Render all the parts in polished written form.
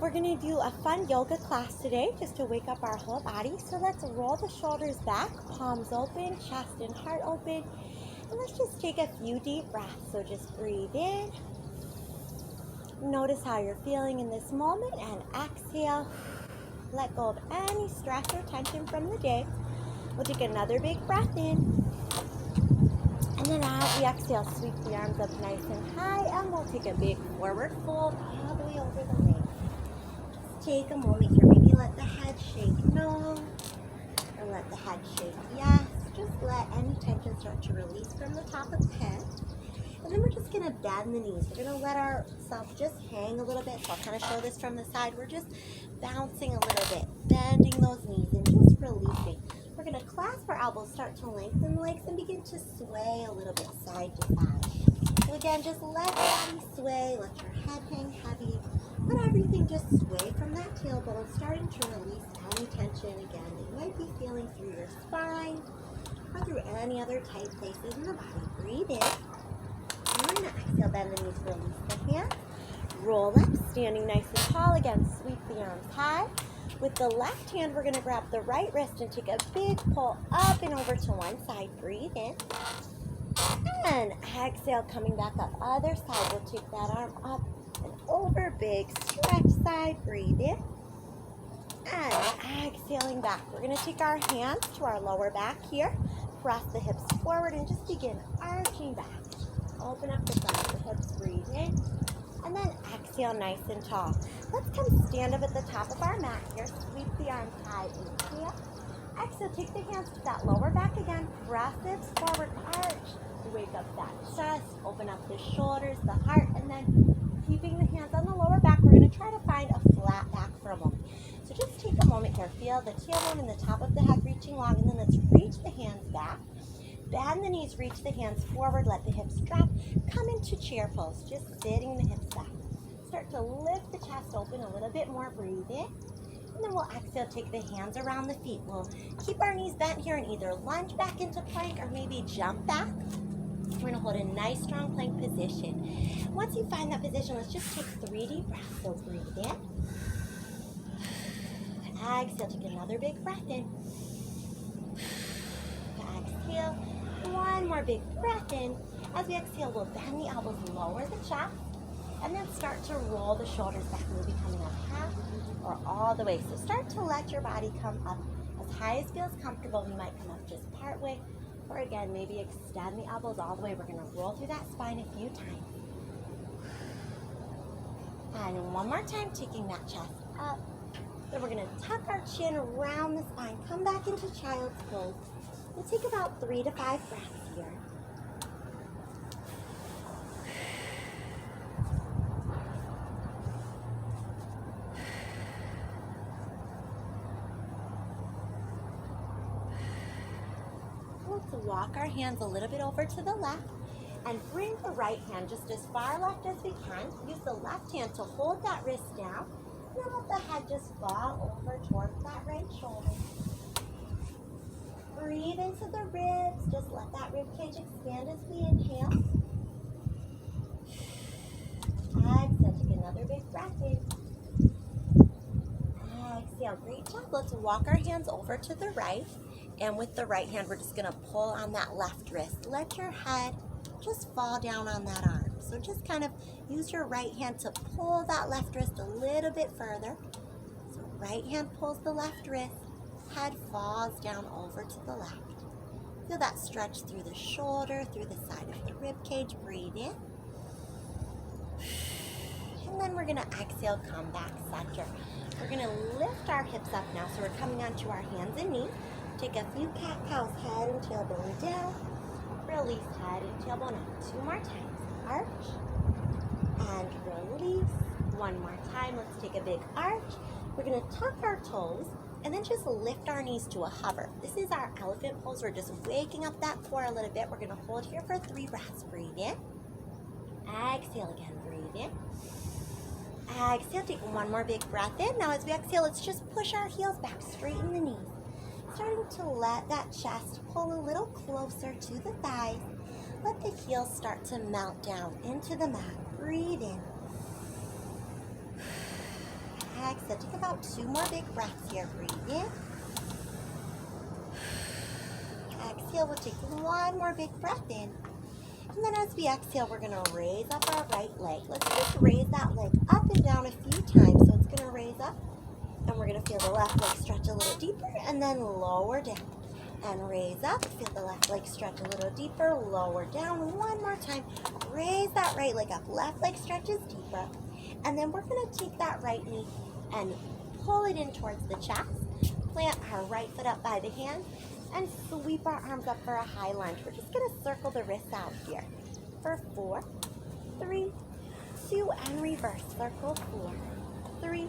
We're going to do a fun yoga class today just to wake up our whole body. So let's roll the shoulders back, palms open, chest and heart open. And let's just take a few deep breaths. So just breathe in. Notice how you're feeling in this moment and exhale. Let go of any stress or tension from the day. We'll take another big breath in. And then as we exhale, sweep the arms up nice and high. And we'll take a big forward fold all the way over the legs. Take a moment here, maybe let the head shake no, or let the head shake yes. Just let any tension start to release from the top of the head. And then we're just going to bend the knees. We're going to let ourselves just hang a little bit. So I'll kind of show this from the side. We're just bouncing a little bit, bending those knees and just releasing. We're going to clasp our elbows, start to lengthen the legs and begin to sway a little bit side to side. So again, just let the body sway, let your head hang heavy. Let everything just sway from that tailbone, starting to release any tension again that you might be feeling through your spine or through any other tight places in the body. Breathe in. And we're going to exhale, bend the knees, release the hands. Roll up, standing nice and tall. Again, sweep the arms high. With the left hand, we're going to grab the right wrist and take a big pull up and over to one side. Breathe in. And exhale, coming back up. Other side, we'll take that arm up and over, big stretch side, breathe in, and exhaling back. We're going to take our hands to our lower back here, press the hips forward, and just begin arching back. Open up the front of the hips, breathe in, and then exhale nice and tall. Let's come stand up at the top of our mat here, sweep the arms high, inhale. Exhale, take the hands to that lower back again, press hips forward, arch, wake up that chest, open up the shoulders, the heart, and then keeping the hands on the lower back, we're going to try to find a flat back for a moment. So just take a moment here. Feel the tailbone and the top of the head reaching long, and then let's reach the hands back. Bend the knees, reach the hands forward, let the hips drop. Come into chair pose, just sitting the hips back. Start to lift the chest open a little bit more, breathe in. And then we'll exhale, take the hands around the feet. We'll keep our knees bent here and either lunge back into plank or maybe jump back. We're going to hold a nice, strong plank position. Once you find that position, let's just take 3 deep breaths. So breathe in. Exhale, take another big breath in. Exhale. One more big breath in. As we exhale, we'll bend the elbows, lower the chest, and then start to roll the shoulders back, maybe coming up half or all the way. So start to let your body come up as high as feels comfortable. We might come up just part way. Or again, maybe extend the elbows all the way. We're going to roll through that spine a few times. And one more time, taking that chest up. Then we're going to tuck our chin around the spine. Come back into child's pose. We'll take about 3 to 5 breaths here. Let's walk our hands a little bit over to the left and bring the right hand just as far left as we can. Use the left hand to hold that wrist down and then let the head just fall over towards that right shoulder. Breathe into the ribs. Just let that rib cage expand as we inhale. Exhale, take another big breath in. Exhale, great job. Let's walk our hands over to the right. And with the right hand, we're just going to pull on that left wrist. Let your head just fall down on that arm. So just kind of use your right hand to pull that left wrist a little bit further. So right hand pulls the left wrist, head falls down over to the left. Feel that stretch through the shoulder, through the side of the rib cage. Breathe in. And then we're going to exhale, come back center. We're going to lift our hips up now. So we're coming onto our hands and knees. Take a few cat-cows, head and tailbone down. Release, head and tailbone up. 2 more times. Arch. And release. 1 more time. Let's take a big arch. We're going to tuck our toes and then just lift our knees to a hover. This is our elephant pose. We're just waking up that core a little bit. We're going to hold here for 3 breaths. Breathe in. Exhale again. Breathe in. Exhale. Take 1 more big breath in. Now as we exhale, let's just push our heels back. Straighten the knees. Starting to let that chest pull a little closer to the thighs. Let the heels start to melt down into the mat. Breathe in. Exhale. Take about 2 more big breaths here. Breathe in. Exhale. We'll take 1 more big breath in. And then as we exhale, we're going to raise up our right leg. Let's just raise that leg up and down a few times. So it's going to raise up. And we're going to feel the left leg stretch a little deeper and then lower down. And raise up. Feel the left leg stretch a little deeper. Lower down. 1 more time. Raise that right leg up. Left leg stretches deeper. And then we're going to take that right knee and pull it in towards the chest. Plant our right foot up by the hand and sweep our arms up for a high lunge. We're just going to circle the wrists out here for 4, 3, 2, and reverse. Circle 4, 3, 2,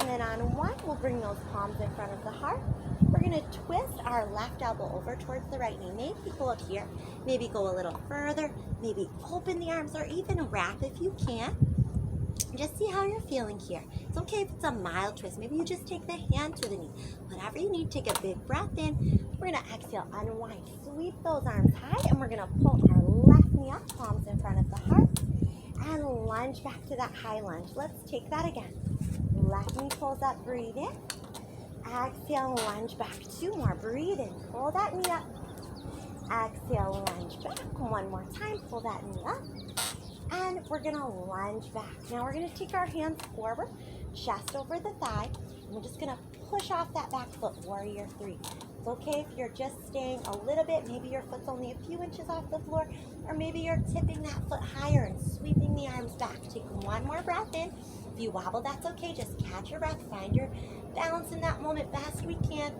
and then on 1, we'll bring those palms in front of the heart. We're going to twist our left elbow over towards the right knee. Maybe go up here, maybe go a little further, maybe open the arms or even wrap if you can. Just see how you're feeling here. It's okay if it's a mild twist. Maybe you just take the hand to the knee. Whatever you need, take a big breath in. We're going to exhale, unwind, sweep those arms high, and we're going to pull our left knee up, palms in front of the heart, and lunge back to that high lunge. Let's take that again. Left knee pulls up, breathe in. Exhale, lunge back. 2 more, breathe in. Pull that knee up. Exhale, lunge back. 1 more time, pull that knee up. And we're going to lunge back. Now we're going to take our hands forward, chest over the thigh, and we're just going to push off that back foot, warrior 3. It's okay if you're just staying a little bit, maybe your foot's only a few inches off the floor, or maybe you're tipping that foot higher and sweeping the arms back. Take 1 more breath in. If you wobble, that's okay. Just catch your breath, find your balance in that moment best we can,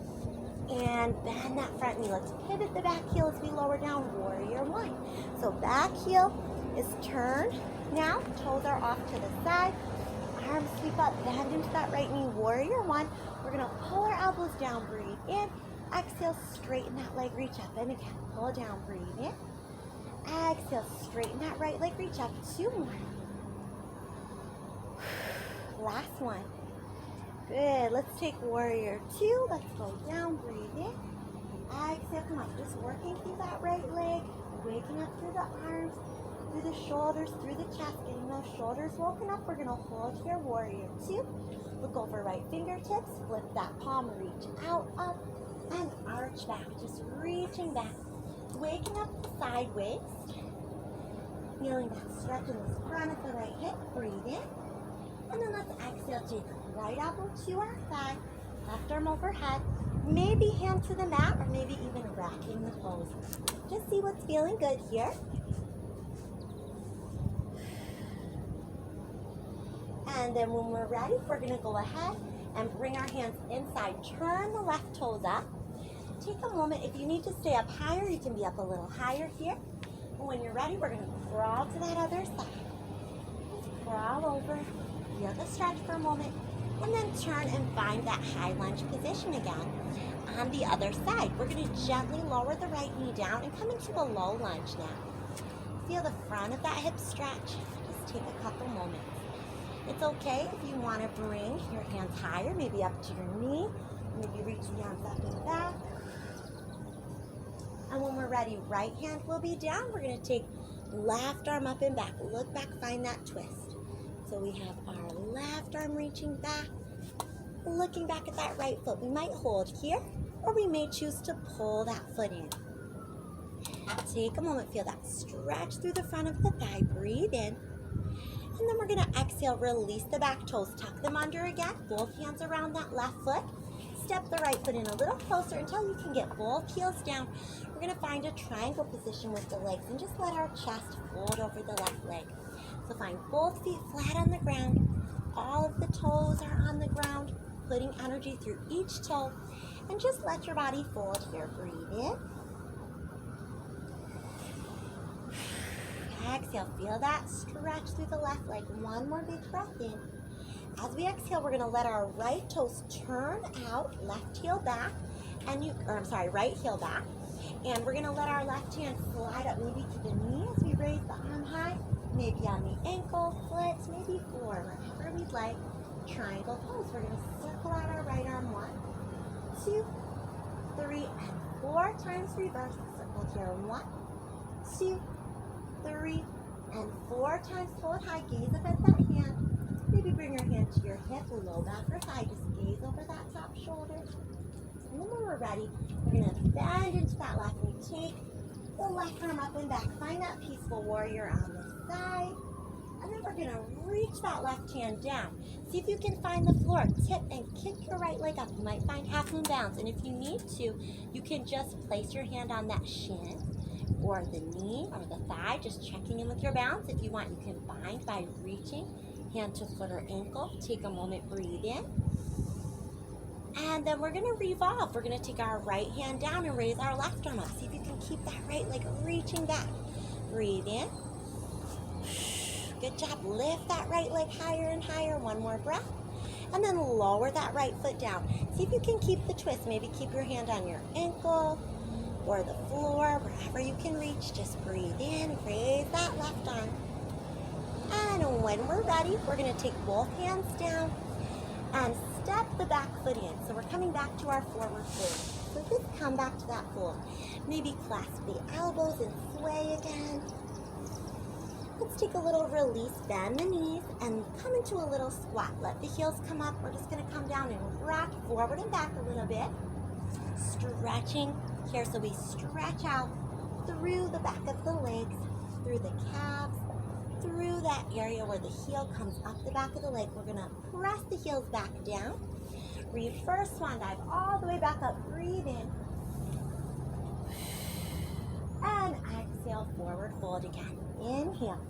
and bend that front knee. Let's pivot the back heel as we lower down, warrior 1. So back heel is turned now, toes are off to the side, arms sweep up, bend into that right knee, warrior 1. We're going to pull our elbows down, breathe in, exhale, straighten that leg, reach up, and again, pull down, breathe in, exhale, straighten that right leg, reach up, 2 more, last one, good. Let's take warrior 2, let's go down, breathe in, exhale, come on, just working through that right leg, waking up through the arms, through the shoulders, through the chest, getting those shoulders woken up. We're going to hold here, warrior 2. Look over right fingertips, flip that palm, reach out, up, and arch back. Just reaching back, waking up the side waist. Feeling that stretch in the front of the right hip, breathe in. And then let's exhale, take right elbow to our thigh, left arm overhead, maybe hand to the mat, or maybe even racking the toes. Just see what's feeling good here. And then when we're ready, we're going to go ahead and bring our hands inside. Turn the left toes up. Take a moment. If you need to stay up higher, you can be up a little higher here. And when you're ready, we're going to crawl to that other side. Just crawl over. Feel the stretch for a moment. And then turn and find that high lunge position again. On the other side, we're going to gently lower the right knee down and come into a low lunge now. Feel the front of that hip stretch. Just take a couple moments. It's okay if you want to bring your hands higher, maybe up to your knee, maybe reach the arms up and back. And when we're ready, right hand will be down. We're going to take left arm up and back. Look back, find that twist. So we have our left arm reaching back, looking back at that right foot. We might hold here, or we may choose to pull that foot in. Take a moment, feel that stretch through the front of the thigh. Breathe in. And then we're going to exhale, release the back toes, tuck them under again, both hands around that left foot. Step the right foot in a little closer until you can get both heels down. We're going to find a triangle position with the legs and just let our chest fold over the left leg. So find both feet flat on the ground. All of the toes are on the ground, putting energy through each toe. And just let your body fold here. Breathe in. Exhale, feel that stretch through the left leg. 1 more big breath in. As we exhale, we're going to let our right toes turn out, left heel back, and right heel back. And we're going to let our left hand slide up maybe to the knee as we raise the arm high, maybe on the ankle, foot, maybe floor, wherever we'd like. Triangle pose. We're going to circle out our right arm. 1, 2, 3, and 4 times reverse. Circle here. 1, 2, 3, and 4 times. Hold high, gaze up at that hand. Maybe maybe bring your hand to your hip, low back or thigh. Just gaze over that top shoulder. And then when we're ready, we're going to bend into that left knee. Take the left arm up and back. Find that peaceful warrior on the side. And then we're going to reach that left hand down. See if you can find the floor. Tip and kick your right leg up. You might find half moon bounce. And if you need to, you can just place your hand on that shin or the knee or the thigh, just checking in with your balance. If you want, you can bind by reaching hand to foot or ankle. Take a moment, breathe in. And then we're going to revolve. We're going to take our right hand down and raise our left arm up. See if you can keep that right leg reaching back. Breathe in. Good job. Lift that right leg higher and higher. One more breath. And then lower that right foot down. See if you can keep the twist. Maybe keep your hand on your ankle or the floor, wherever you can reach. Just breathe in. Raise that left arm. And when we're ready, we're going to take both hands down and step the back foot in. So we're coming back to our forward fold. So just come back to that fold. Maybe clasp the elbows and sway again. Let's take a little release, bend the knees, and come into a little squat. Let the heels come up. We're just going to come down and rock forward and back a little bit. Stretching here, so we stretch out through the back of the legs, through the calves, through that area where the heel comes up the back of the leg. We're going to press the heels back down. Reverse swan dive all the way back up. Breathe in. And exhale, forward fold again. Inhale.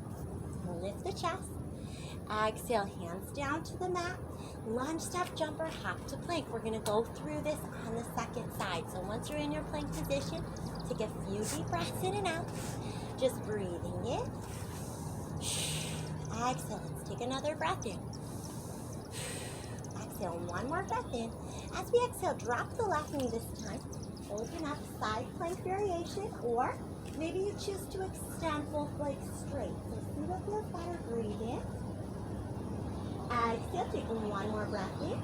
Lift the chest. Exhale, hands down to the mat. Lunge, step, jumper, hop to plank. We're going to go through this on the second side. So once you're in your plank position, take a few deep breaths in and out. Just breathing in. Exhale. Let's take another breath in. Exhale. One more breath in. As we exhale, drop the left knee this time. Open up, side plank variation, or maybe you choose to extend both legs straight. So see what feels better. Breathe in. Exhale, take one more breath in.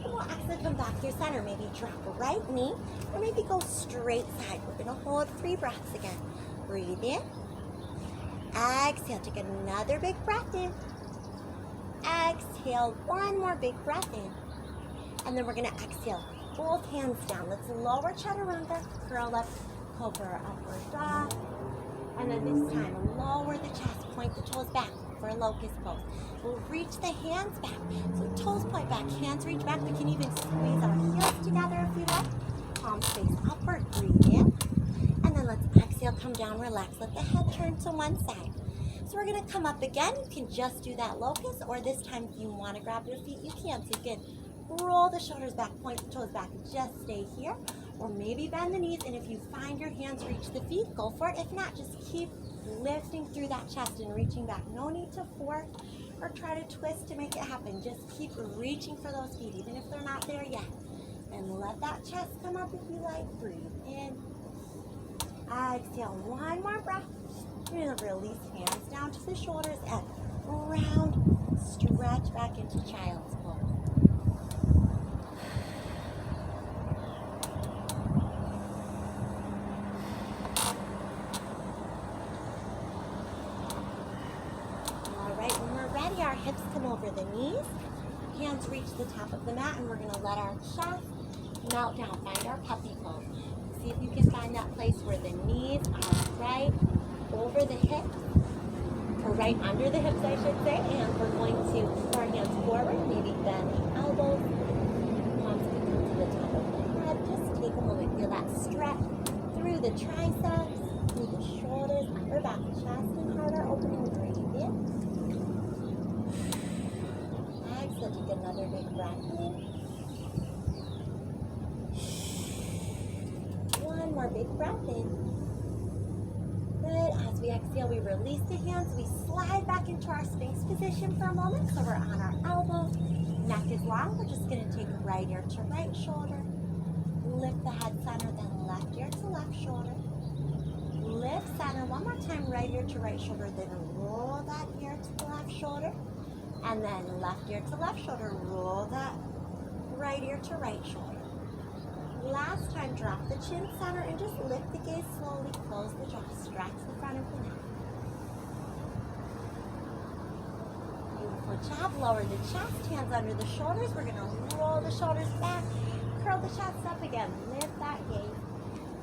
And we'll exhale, come back through center. Maybe drop a right knee, or maybe go straight side. We're going to hold 3 breaths again. Breathe in. Exhale, take another big breath in. Exhale, one more big breath in. And then we're going to exhale. Both hands down. Let's lower chaturanga, curl up, cobra upward dog. And then this time, lower the chest, point the toes back for a locust pose. We'll reach the hands back. So toes point back, hands reach back. We can even squeeze our heels together if you like. Palms face upward, breathe in. And then let's exhale, come down, relax. Let the head turn to one side. So we're going to come up again. You can just do that locust, or this time if you want to grab your feet, you can. So you can roll the shoulders back, point the toes back, just stay here. Or maybe bend the knees, and if you find your hands reach the feet, go for it. If not, just keep lifting through that chest and reaching back. No need to force or try to twist to make it happen. Just keep reaching for those feet, even if they're not there yet. And let that chest come up if you like. Breathe in. Exhale, one more breath. You're going to release hands down to the shoulders and round, stretch back into child's pose. Our hips come over the knees, hands reach the top of the mat, and we're going to let our chest melt down. Find our puppy pose. See if you can find that place where the knees are right over the hips, or right under the hips, I should say, and we're going to put our hands forward, maybe bend the elbows, palms can come to the top of the head. Just take a moment, feel that stretch through the triceps, through the shoulders, upper back, chest and heart are opening. Breathe in. Exhale, take another big breath in. One more big breath in. Good. As we exhale, we release the hands. We slide back into our Sphinx position for a moment. So we're on our elbows. Neck is long. We're just going to take right ear to right shoulder. Lift the head center, then left ear to left shoulder. Lift center. One more time, right ear to right shoulder. Then roll that ear to the left shoulder. And then left ear to left shoulder, roll that right ear to right shoulder. Last time, drop the chin center and just lift the gaze slowly, close the jaw, stretch the front of the neck. Beautiful. Good job. Lower the chest, hands under the shoulders. We're gonna roll the shoulders back, curl the chest up again, lift that gaze.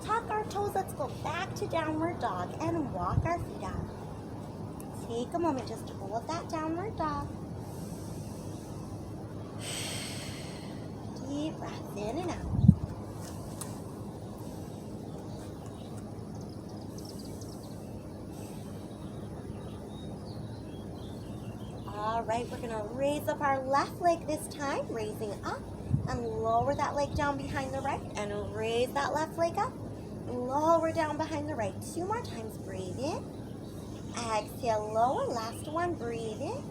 Tuck our toes, let's go back to downward dog and walk our feet out. Take a moment just to hold that downward dog. Deep breath in and out. All right, we're gonna raise up our left leg this time, raising up and lower that leg down behind the right and raise that left leg up, lower down behind the right. 2 more times, breathe in, exhale, lower, last one, breathe in,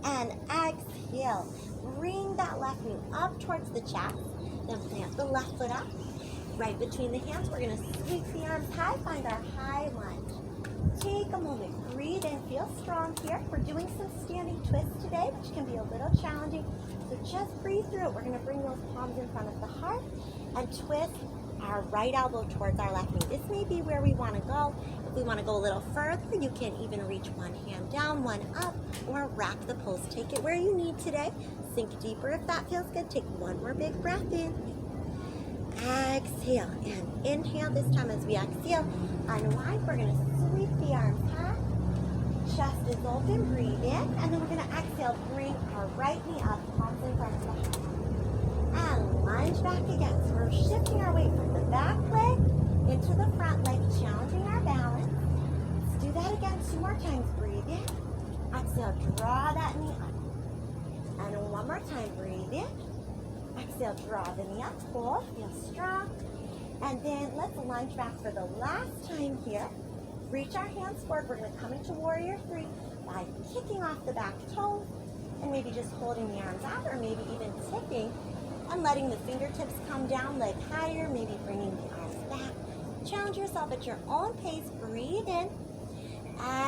and exhale. Bring that left knee up towards the chest, then plant the left foot up. Right between the hands, we're gonna sweep the arms high, find our high lunge. Take a moment, breathe in, feel strong here. We're doing some standing twists today, which can be a little challenging, so just breathe through it. We're gonna bring those palms in front of the heart and twist our right elbow towards our left knee. This may be where we wanna go. If we wanna go a little further, you can even reach one hand down, one up, or wrap the pose. Take it where you need today. Sink deeper if that feels good. Take one more big breath in. Exhale and inhale. This time as we exhale, unwind. We're going to sweep the arms high. Chest is open. Breathe in. And then we're going to exhale. Bring our right knee up. Palms in front of the heart. And lunge back again. So we're shifting our weight from the back leg into the front leg, challenging our balance. Let's do that again 2 more times. Breathe in. Exhale. Draw that knee up. And one more time. Breathe in. Exhale, draw the knee up, hold, feel strong. And then let's lunge back for the last time here. Reach our hands forward. We're going to come into Warrior 3 by kicking off the back toes and maybe just holding the arms out, or maybe even tipping and letting the fingertips come down, leg higher, maybe bringing the arms back. Challenge yourself at your own pace. Breathe in.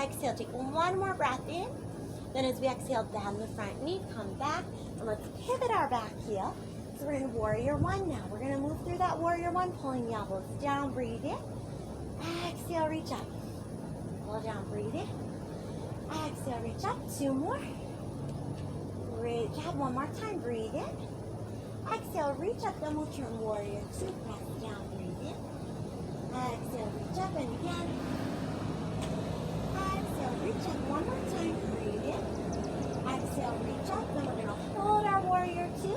Exhale, take one more breath in. Then as we exhale, bend the front knee, come back, and let's pivot our back heel. So we're in Warrior 1 now. We're going to move through that Warrior 1, pulling the elbows down, breathe in. Exhale, reach up. Pull down, breathe in. Exhale, reach up. 2 more. Great job. 1 more time, breathe in. Exhale, reach up, then we'll turn Warrior 2. Press down, breathe in. Exhale, reach up, and again. Exhale, reach up. 1 more time, breathe in. Exhale, reach up, then we're going to hold our Warrior 2.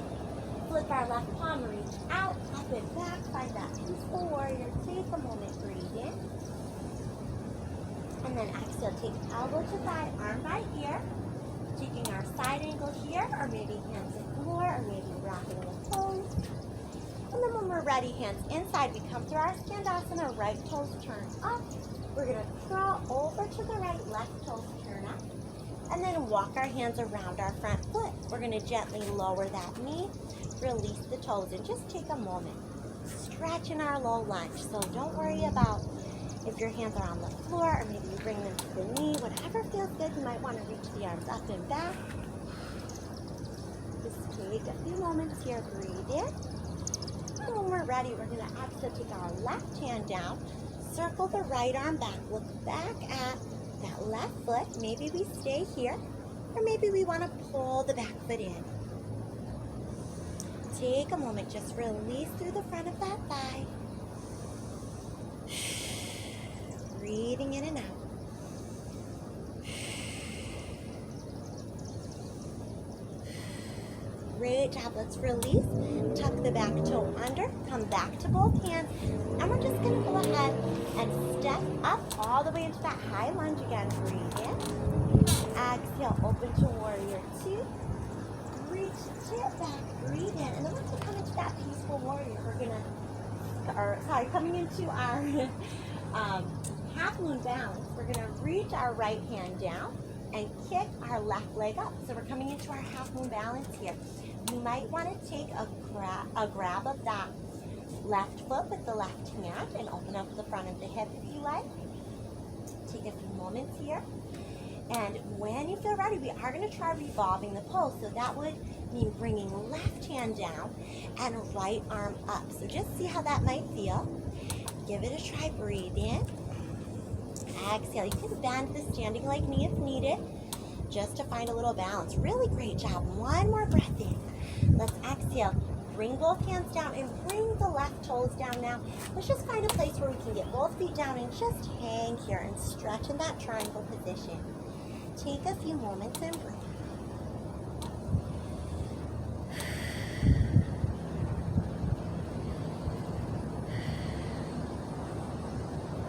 Flip our left palm, reach out, up and back, find that peaceful warrior. Take a moment, breathe in. And then exhale, take elbow to thigh, arm by ear. Taking our side angle here, or maybe hands to floor, or maybe rocking the toes. And then when we're ready, hands inside, we come through our Skandasana, right toes turn up. We're gonna crawl over to the right, left toes turn up. And then walk our hands around our front foot. We're gonna gently lower that knee. Release the toes and just take a moment. Stretch in our low lunge. So don't worry about if your hands are on the floor, or maybe you bring them to the knee. Whatever feels good, you might want to reach the arms up and back. Just take a few moments here. Breathe in. And when we're ready, we're going to exhale. Take our left hand down. Circle the right arm back. Look back at that left foot. Maybe we stay here, or maybe we want to pull the back foot in. Take a moment, just release through the front of that thigh. Breathing in and out. Great job. Let's release. Tuck the back toe under. Come back to both hands. And we're just going to go ahead and step up all the way into that high lunge again. Breathe in. Exhale. Open to Warrior 2. Reach, tip back, breathe in, and then once we come into that peaceful warrior, we're gonna, coming into our half moon balance, we're gonna reach our right hand down and kick our left leg up. So we're coming into our half moon balance here. You might want to take a grab of that left foot with the left hand and open up the front of the hip if you like. Take a few moments here. And when you feel ready, we are going to try revolving the pose. So that would mean bringing left hand down and right arm up. So just see how that might feel. Give it a try. Breathe in. Exhale. You can bend the standing leg knee if needed. just to find a little balance. Really great job. One more breath in. Let's exhale. Bring both hands down and bring the left toes down now. Let's just find a place where we can get both feet down and just hang here and stretch in that triangle position. Take a few moments and breathe.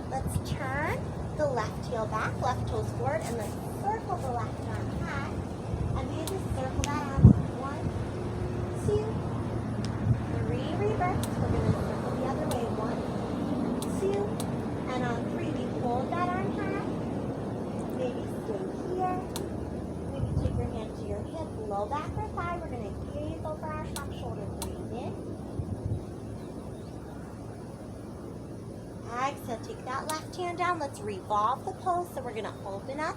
Let's turn the left heel back, left toes forward, and let's circle the left arm high. And we just circle that arm. 1, 2, 3, reverse. We're going to circle the other way. 1, 2, and on 3, we hold that arm high. Maybe stay here. Maybe take your hand to your hip, low back or thigh. We're going to gaze over our top shoulder. Breathe in. Exhale, take that left hand down. Let's revolve the pose. So we're going to open up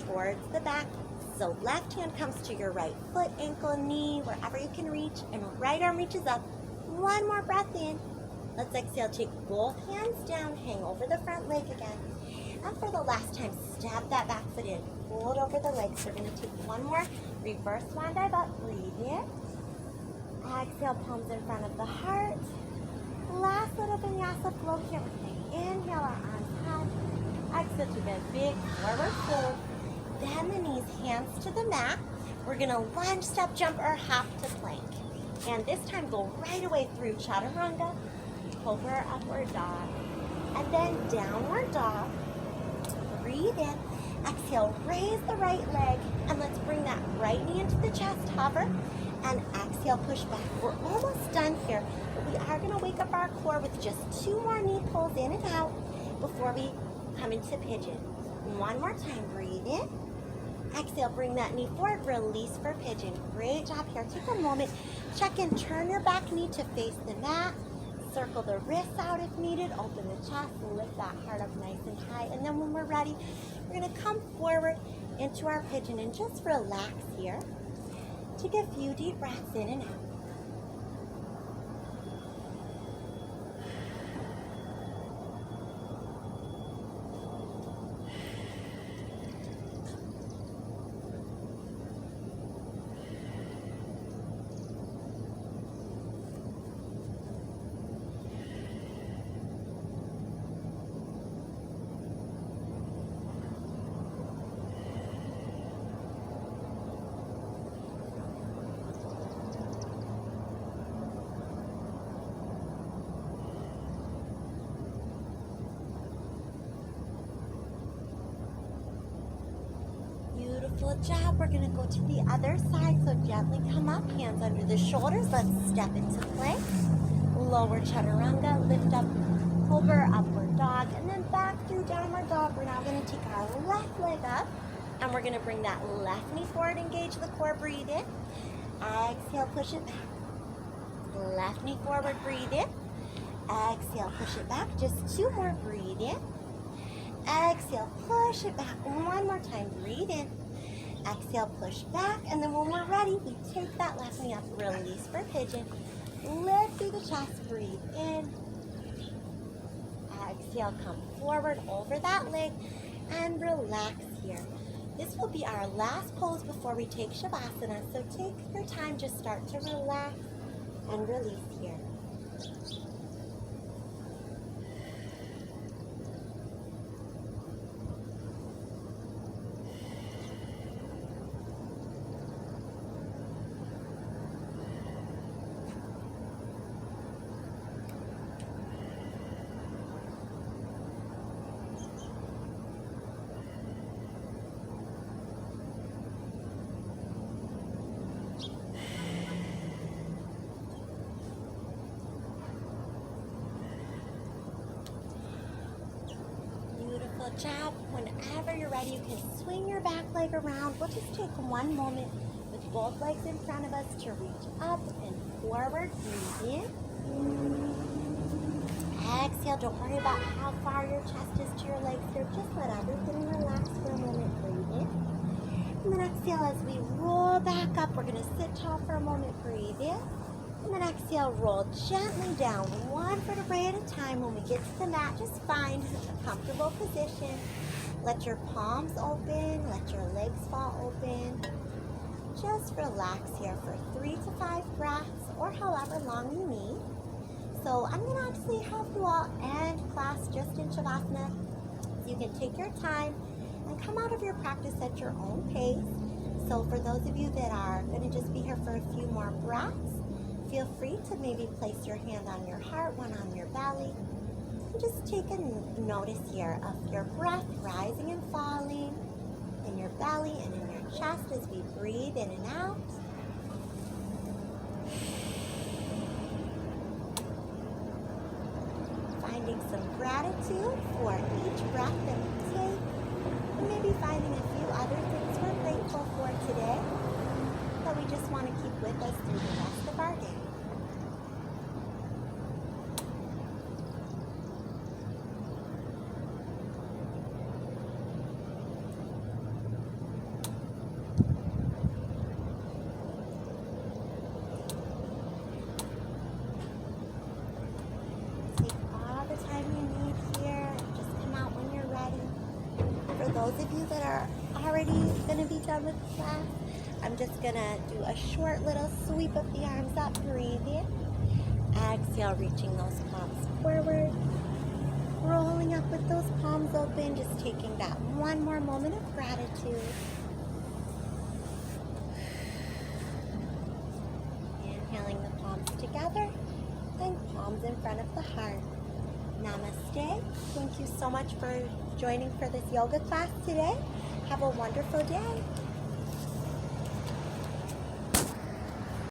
towards the back. So left hand comes to your right foot, ankle, knee, wherever you can reach. And right arm reaches up. One more breath in. Let's exhale. Take both hands down. Hang over the front leg again. And for the last time, step that back foot in. Fold over the legs. We're going to take one more. Reverse swan dive up. Breathe in. Exhale, palms in front of the heart. Last little Vinyasa Flow here. We're going to inhale, our arms high. Exhale, take a big forward fold. Bend the knees, hands to the mat. We're going to lunge, step, jump, or hop to plank. And this time, go right away through chaturanga, cobra, upward dog, and then downward dog. Breathe in. Exhale, raise the right leg, and let's bring that right knee into the chest, hover, and exhale, push back. We're almost done here, but we are going to wake up our core with just 2 more knee pulls in and out before we come into pigeon. One more time, breathe in. Exhale, bring that knee forward, release for pigeon. Great job here. Take a moment, check in, turn your back knee to face the mat. Circle the wrists out if needed, open the chest, lift that heart up nice and high. And then when we're ready, we're going to come forward into our pigeon and just relax here. Take a few deep breaths in and out. Beautiful job. We're going to go to the other side. So gently come up, hands under the shoulders. Let's step into plank. Lower chaturanga, lift up, cobra, upward dog, and then back through downward dog. We're now going to take our left leg up, and we're going to bring that left knee forward, engage the core, breathe in. Exhale, push it back. Left knee forward, breathe in. Exhale, push it back. Just 2 more, breathe in. Exhale, push it back. One more time, breathe in. Exhale, push back. And then when we're ready, we take that left knee up, release for pigeon. Lift through the chest, breathe in. Exhale, come forward over that leg and relax here. This will be our last pose before we take Shavasana. So take your time, just start to relax and release here. Job. Whenever you're ready, you can swing your back leg around. We'll just take one moment with both legs in front of us to reach up and forward. Breathe in. Exhale. Don't worry about how far your chest is to your legs here. Just let everything relax for a moment. Breathe in. And then exhale as we roll back up. We're going to sit tall for a moment. Breathe in. And then exhale, roll gently down, one vertebrae at a time. When we get to the mat, just find a comfortable position. Let your palms open, let your legs fall open. Just relax here for 3 to 5 breaths or however long you need. So I'm going to actually have you all end class just in Shavasana. So you can take your time and come out of your practice at your own pace. So for those of you that are going to just be here for a few more breaths, feel free to maybe place your hand on your heart, one on your belly. And just take a notice here of your breath rising and falling in your belly and in your chest as we breathe in and out. Finding some gratitude for each breath that we take. And maybe finding a few other things we're grateful for today that we just want to keep with us through the rest of our day. Those of you that are already going to be done with class, I'm just going to do a short little sweep of the arms up, breathe in. Exhale, reaching those palms forward. Rolling up with those palms open, just taking that one more moment of gratitude. Inhaling the palms together and palms in front of the heart. Namaste. Thank you so much for joining for this yoga class today. Have a wonderful day.